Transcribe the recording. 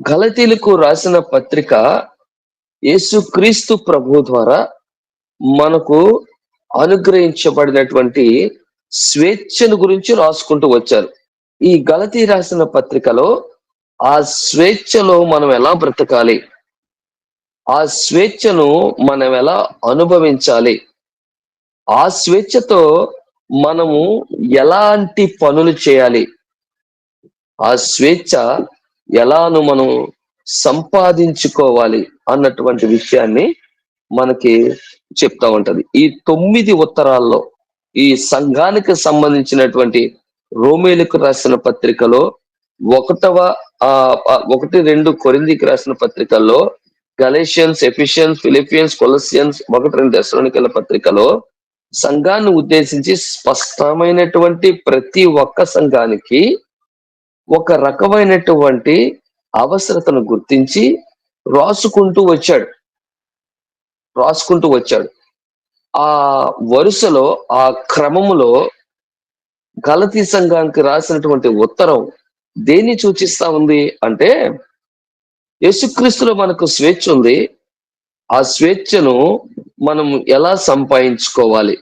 గలతీలకు రాసిన పత్రిక యేసుక్రీస్తు ప్రభు ద్వారా మనకు అనుగ్రహించబడినటువంటి స్వేచ్ఛను గురించి రాసుకుంటూ వచ్చారు. ఈ గలతీ రాసిన పత్రికలో ఆ స్వేచ్ఛలో మనం ఎలా బ్రతకాలి, ఆ స్వేచ్ఛను మనం ఎలా అనుభవించాలి, ఆ స్వేచ్ఛతో మనము ఎలాంటి పనులు చేయాలి, ఆ స్వేచ్ఛ ఎలాను మనం సంపాదించుకోవాలి అన్నటువంటి విషయాన్ని మనకి చెప్తా ఉంటది. ఈ 9 ఉత్తరాల్లో ఈ సంఘానికి సంబంధించినటువంటి రోమేలకు రాసిన పత్రికలో 1-2 కొరింథీకి రాసిన పత్రికల్లో, గలేషియన్స్, ఎఫిషియన్స్, ఫిలిపియన్స్, కొలసియన్స్, 1-2 తెస్సలోనికల పత్రికలో సంఘాన్ని ఉద్దేశించి స్పష్టమైనటువంటి ప్రతి ఒక్క సంఘానికి ఒక రకమైనటువంటి అవసరతను గుర్తించి రాసుకుంటూ వచ్చాడు. ఆ వరుసలో, ఆ క్రమములో గలతీ సంఘానికి రాసినటువంటి ఉత్తరం దేన్ని సూచిస్తా ఉంది అంటే, యేసుక్రీస్తులో మనకు స్వేచ్ఛ ఉంది. ఆ స్వేచ్ఛను మనం ఎలా సంపాదించుకోవాలి,